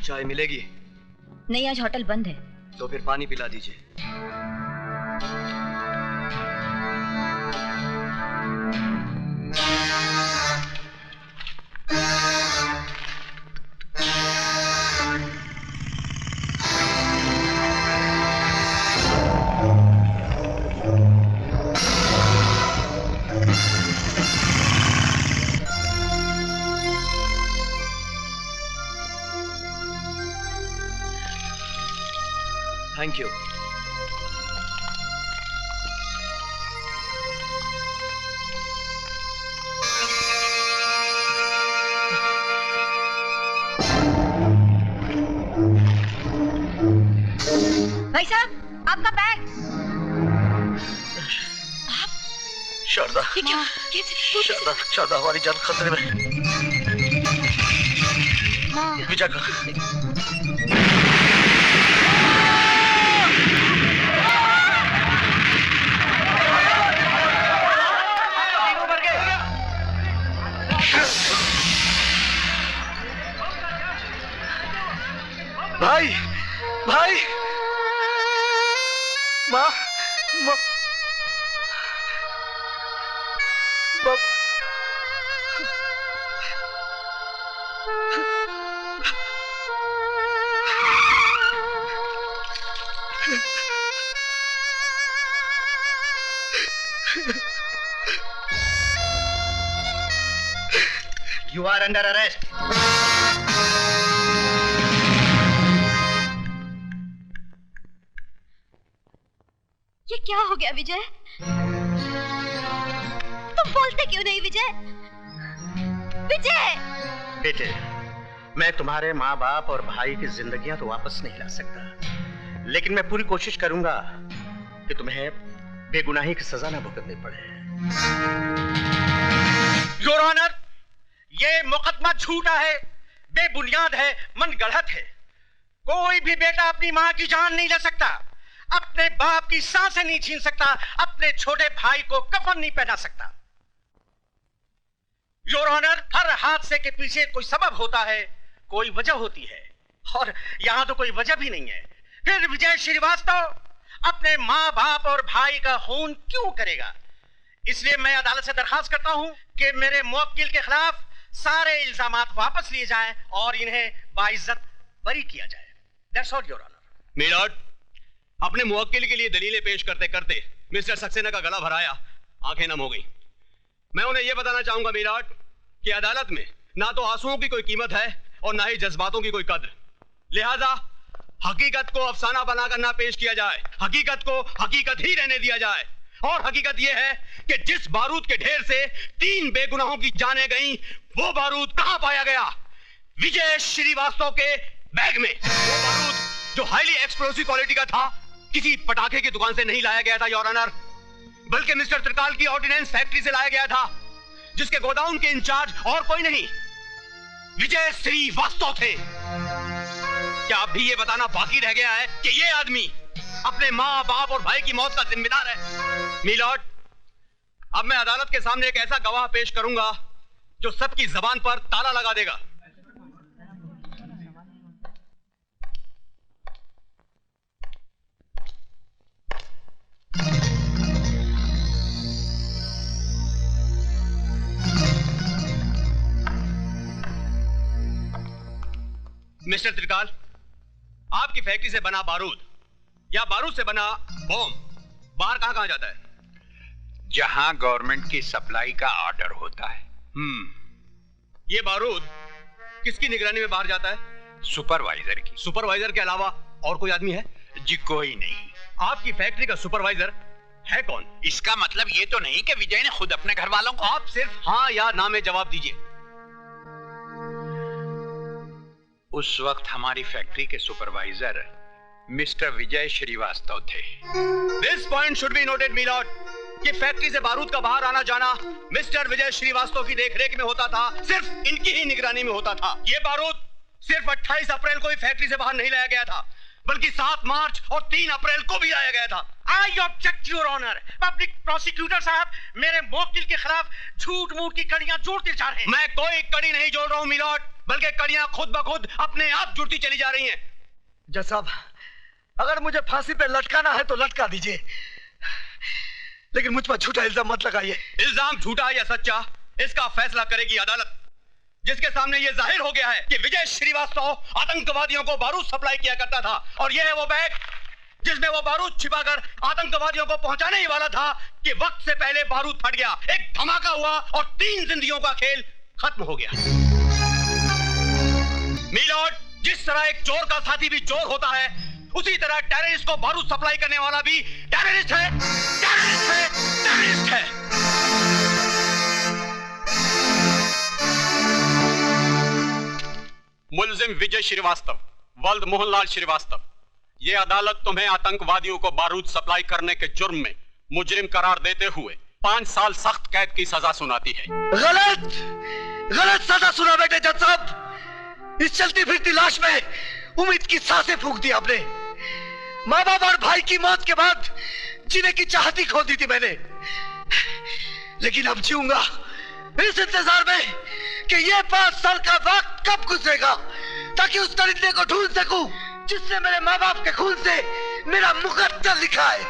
चाय मिलेगी? नहीं, आज होटल बंद है। तो फिर पानी पिला दीजिए। Thank you. भाई साहब, आपका बैग। आप? शारदा। ये क्या? शारदा, शारदा, हमारी जान खतरे में। विजय का भाई, भाई, माँ, माँ, You are under arrest. ये क्या हो गया विजय? तुम बोलते क्यों नहीं विजय? विजय! बेटे, मैं तुम्हारे माँ बाप और भाई की जिंदगियां तो वापस नहीं ला सकता, लेकिन मैं पूरी कोशिश करूंगा कि तुम्हें बेगुनाही की सजा न भुगतनी पड़े। योर ऑनर, ये मुकदमा झूठा है, बेबुनियाद है, मन गढ़ंत है। कोई भी बेटा अपनी माँ की जान नहीं ले सकता, अपने बाप की सांसें नहीं छीन सकता, अपने छोटे भाई को कफन नहीं पहना सकता। योर ऑनर, हर हादसे के पीछे कोई सबब होता है, कोई वजह होती है, और यहां तो कोई वजह भी नहीं है। फिर विजय श्रीवास्तव अपने माँ बाप और भाई का खून क्यों करेगा? इसलिए मैं अदालत से दरखास्त करता हूं कि मेरे मुवक्किल के खिलाफ सारे इल्जामात वापस लिए जाएं और इन्हें बाइज्जत बरी किया जाए। That's all your honour. मीराट, अपने मुवक्किल के लिए दलीलें पेश करते करते मिस्टर सक्सेना का गला भराया, आंखें नम हो गई। मैं उन्हें यह बताना चाहूंगा मीराट कि अदालत में ना तो आंसुओं की कोई कीमत है और ना ही जज्बातों की कोई कद्र। लिहाजा हकीकत को अफसाना बनाकर ना पेश किया जाए, हकीकत को हकीकत ही रहने दिया जाए। और हकीकत यह है कि जिस बारूद के ढेर से 3 बेगुनाहों की जानें गईं, वो बारूद कहां पाया गया? विजय श्रीवास्तव के बैग में। वो बारूद जो हाईली एक्सप्लोसिव क्वालिटी का था, किसी पटाखे की दुकान से नहीं लाया गया था योर ऑनर, बल्कि मिस्टर त्रिकाल की ऑर्डिनेंस फैक्ट्री से लाया गया था, जिसके गोदाउन के इंचार्ज और कोई नहीं, विजय श्रीवास्तव थे। क्या अब भी ये बताना बाकी रह गया है कि ये आदमी अपने माँ बाप और भाई की मौत का जिम्मेदार है? मीलॉर्ड, अब मैं अदालत के सामने एक ऐसा गवाह पेश करूंगा जो सबकी जबान पर ताला लगा देगा। मिस्टर त्रिकाल, आपकी फैक्ट्री से बना बारूद या बारूद से बना बॉम्ब बाहर कहां जाता है? जहां गवर्नमेंट की सप्लाई का ऑर्डर होता है। ये बारूद किसकी निगरानी में बाहर जाता है? सुपरवाइजर की। सुपरवाइजर के अलावा और कोई आदमी है? जी कोई नहीं। आपकी फैक्ट्री का सुपरवाइजर है कौन? इसका मतलब ये तो नहीं कि विजय ने खुद अपने घर वालों को। आप सिर्फ हाँ या ना में जवाब दीजिए। उस वक्त हमारी फैक्ट्री के सुपरवाइजर मिस्टर विजय श्रीवास्तव थे। This point should be noted milord, कि फैक्ट्री से बारूद का बाहर आना जाना मिस्टर विजय श्रीवास्तव की देखरेख में होता था, सिर्फ इनकी ही निगरानी में होता था। ये बारूद सिर्फ 28 अप्रैल को ही फैक्ट्री से बाहर नहीं लाया गया था, बल्कि 7 मार्च और 3 अप्रैल को भी लाया गया था। I object your honour. Public prosecutor साहब मेरे मुवक्किल के खिलाफ झूठ मूठ की कड़ियां जोड़ते जा रहे हैं। मैं कोई कड़ी नहीं जोड़ रहा हूं मीलॉर्ड, बल्कि कड़ियां खुद ब खुद अपने आप जुड़ती चली जा रही हैं। जज साहब, अगर मुझे फांसी पे लटकाना है तो लटका दीजिए, लेकिन मुझ पर झूठा इल्जाम मत लगाइए। इल्जाम झूठा या सच्चा, इसका फैसला करेगी अदालत, जिसके सामने यह जाहिर हो गया है कि विजय श्रीवास्तव आतंकवादियों को बारूद सप्लाई किया करता था, और यह है वो बैग जिसमें वो बारूद छिपाकर आतंकवादियों को पहुंचाने ही वाला था कि वक्त से पहले बारूद फट गया, एक धमाका हुआ और 3 जिंदगियों का खेल खत्म हो गया। मीलॉर्ड, जिस तरह एक चोर का साथी भी चोर होता है, उसी तरह टेररिस्ट को बारूद सप्लाई करने वाला भी टेररिस्ट है, टेररिस्ट है, टेररिस्ट है। मुलजिम विजय श्रीवास्तव, वल्द मोहनलाल श्रीवास्तव, ये अदालत तुम्हें आतंकवादियों को बारूद सप्लाई करने के जुर्म में मुजरिम करार देते हुए 5 साल सख्त कैद की सजा सुनाती है। गलत, गलत सजा सुना बेटे जज साहब। इस चलती फिरती लाश में उम्मीद की सांसें फूंक दी आपने। माँ बाप और भाई की मौत के बाद जीने की चाहती खो दी थी मैंने, लेकिन अब जीऊंगा इस इंतजार में कि ये 5 साल का वक्त कब गुजरेगा, ताकि उस दरिंदे को ढूंढ सकूं जिसने मेरे माँ बाप के खून से मेरा मुकद्दर लिखा है।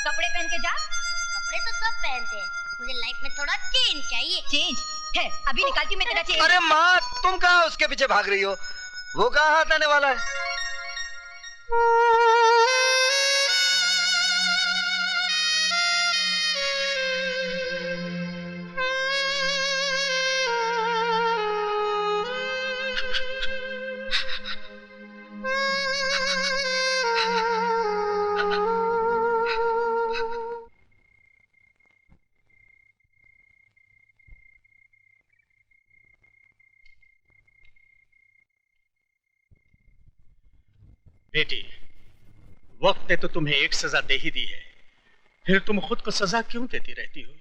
कपड़े पहन के जा। कपड़े तो सब पहनते हैं, मुझे लाइफ में थोड़ा चेंज चाहिए। चेंज है, अभी निकालती हूँ मैं तेरा चेंज। अरे माँ, तुम कहाँ उसके पीछे भाग रही हो? वो कहाँ हाथ आने वाला है? बेटी, वक्त ने तो तुम्हें एक सजा दे ही दी है, फिर तुम खुद को सजा क्यों देती रहती हो?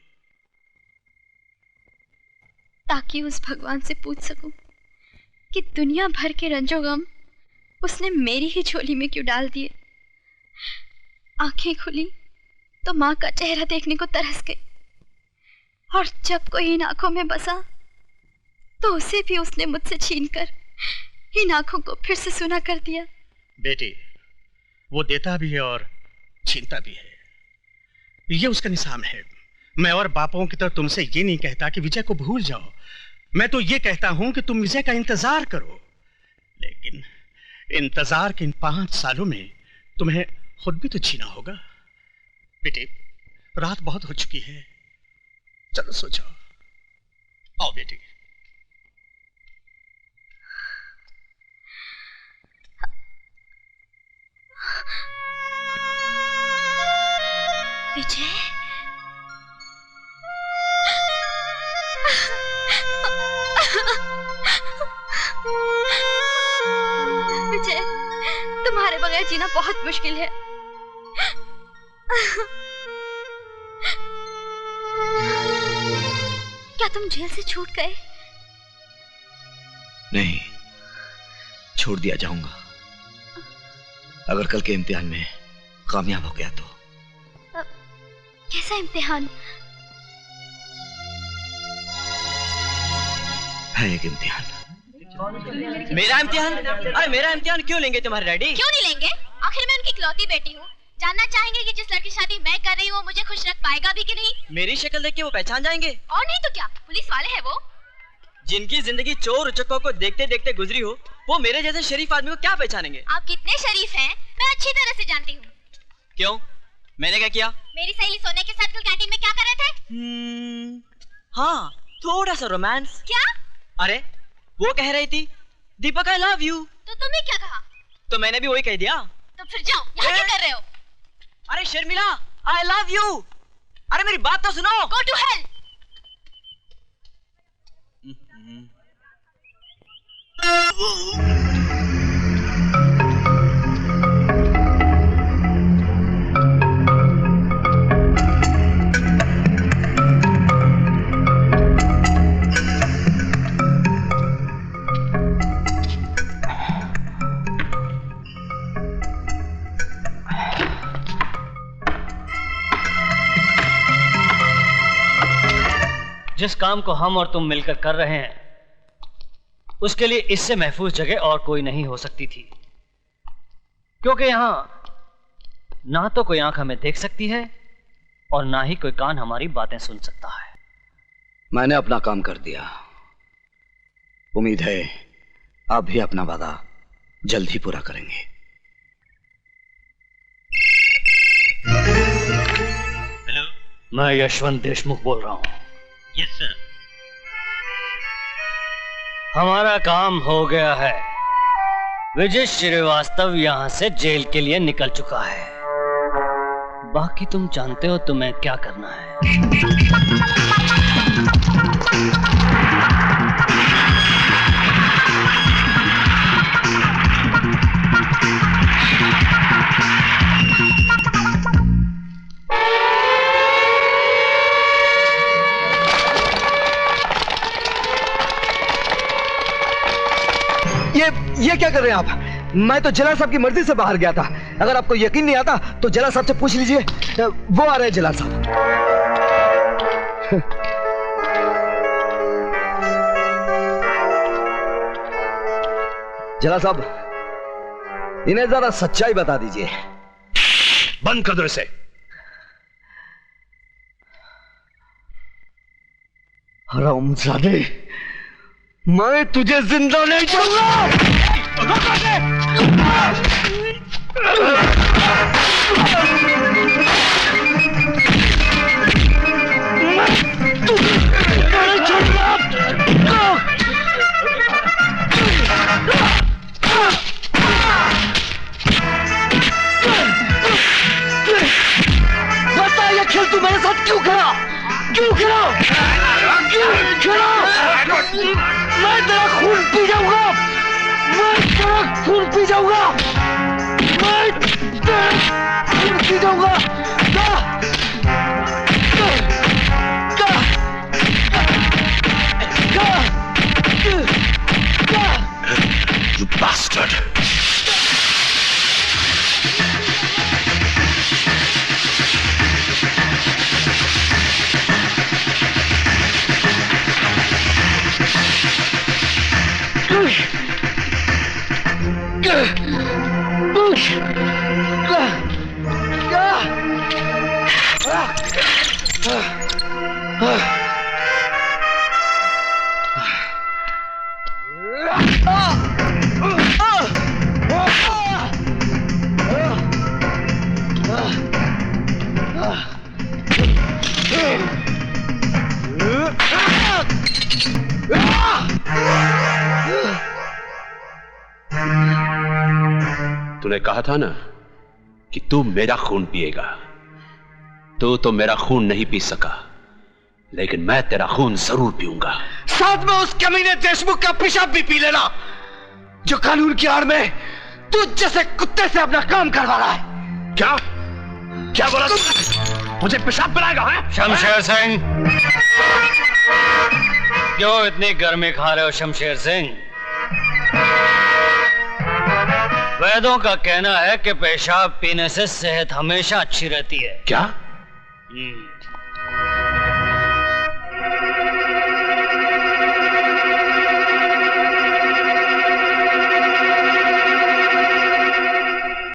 ताकि उस भगवान से पूछ सकूं कि दुनिया भर के रंजो गम उसने मेरी ही झोली में क्यों डाल दिए। आंखें खुली तो माँ का चेहरा देखने को तरस गई, और जब कोई इन आंखों में बसा तो उसे भी उसने मुझसे छीनकर इन आंखों को फिर से सुना कर दिया। बेटी, वो देता भी है और छीनता भी है, ये उसका निशान है। मैं और बापों की तरह तुमसे ये नहीं कहता कि विजय को भूल जाओ, मैं तो ये कहता हूं कि तुम विजय का इंतजार करो, लेकिन इंतजार के इन 5 सालों में तुम्हें खुद भी तो जीना होगा। बेटी, रात बहुत हो चुकी है, चलो सो जाओ। आओ बेटी। विजय, विजय, तुम्हारे बगैर जीना बहुत मुश्किल है। क्या तुम जेल से छूट गए? नहीं, छोड़ दिया जाऊंगा अगर कल के इम्तिहान में कामयाब हो गया तो? कैसा इम्तिहान? है एक इम्तिहान। मेरा इम्तिहान? अरे मेरा इम्तिहान क्यों लेंगे तुम्हारे डैडी? क्यों नहीं लेंगे? आखिर मैं उनकी इकलौती बेटी हूँ। जानना चाहेंगे कि जिस लड़की शादी मैं कर रही हूँ वो मुझे खुश रख पाएगा भी कि नहीं? मेरी शक्ल देख के वो पहचान जाएंगे। और नहीं तो क्या, पुलिस वाले हैं वो। जिनकी जिंदगी चोर उचक्कों को देखते देखते गुजरी हो, वो मेरे जैसे शरीफ आदमी को क्या पहचानेंगे? आप कितने शरीफ हैं मैं अच्छी तरह से जानती हूँ। क्यों, मैंने क्या किया? मेरी सहेली सोने के साथ कल कैंटीन में क्या कर रहे थे? हाँ, थोड़ा सा रोमांस। क्या? अरे वो कह रही थी दीपक आई लव यू। तो तुमने क्या कहा? तो मैंने भी वही कह दिया। तो फिर जाओ, यहाँ क्या कर रहे हो? अरे शर्मिला, आई लव यू। अरे मेरी बात तो सुनो। Go to hell! जिस काम को हम और तुम मिलकर कर रहे हैं उसके लिए इससे महफूज जगह और कोई नहीं हो सकती थी, क्योंकि यहां ना तो कोई आंख हमें देख सकती है और ना ही कोई कान हमारी बातें सुन सकता है। मैंने अपना काम कर दिया। उम्मीद है आप भी अपना वादा जल्द ही पूरा करेंगे। हेलो, मैं यशवंत देशमुख बोल रहा हूं। Yes sir. हमारा काम हो गया है। विजय श्रीवास्तव यहां से जेल के लिए निकल चुका है। बाकी तुम जानते हो तुम्हें क्या करना है। ये क्या कर रहे हैं आप? मैं तो जलाल साहब की मर्जी से बाहर गया था। अगर आपको यकीन नहीं आता तो जलाल साहब से पूछ लीजिए, वो आ रहे हैं जलाल साहब। जलाल साहब, इन्हें जरा सच्चाई बता दीजिए। बंद कर दो इसे। हरामजादे, मैं तुझे जिंदा नहीं छोड़ूंगा। बता, ये खेल तू मेरे साथ क्यों खेला? क्यों खेला? क्यों खेला? मैं तेरा खून पी जाऊंगा। मैं तेरा खून पी जाऊंगा। मैं तेरा खून पी जाऊंगा। You bastard! तूने कहा था ना कि तू मेरा खून पिएगा। तो मेरा खून नहीं पी सका, लेकिन मैं तेरा खून जरूर पीऊंगा। साथ में उस कमीने देशमुख का पेशाब भी पी लेना, जो कानून की आड़ में तू जैसे कुत्ते से अपना काम करवा रहा है। क्या क्या बोला? मुझे पेशाब पिलाएगा? शमशेर सिंह, क्यों इतनी गर्मी खा रहे हो शमशेर सिंह? वैद्यों का कहना है कि पेशाब पीने से सेहत हमेशा अच्छी रहती है। क्या?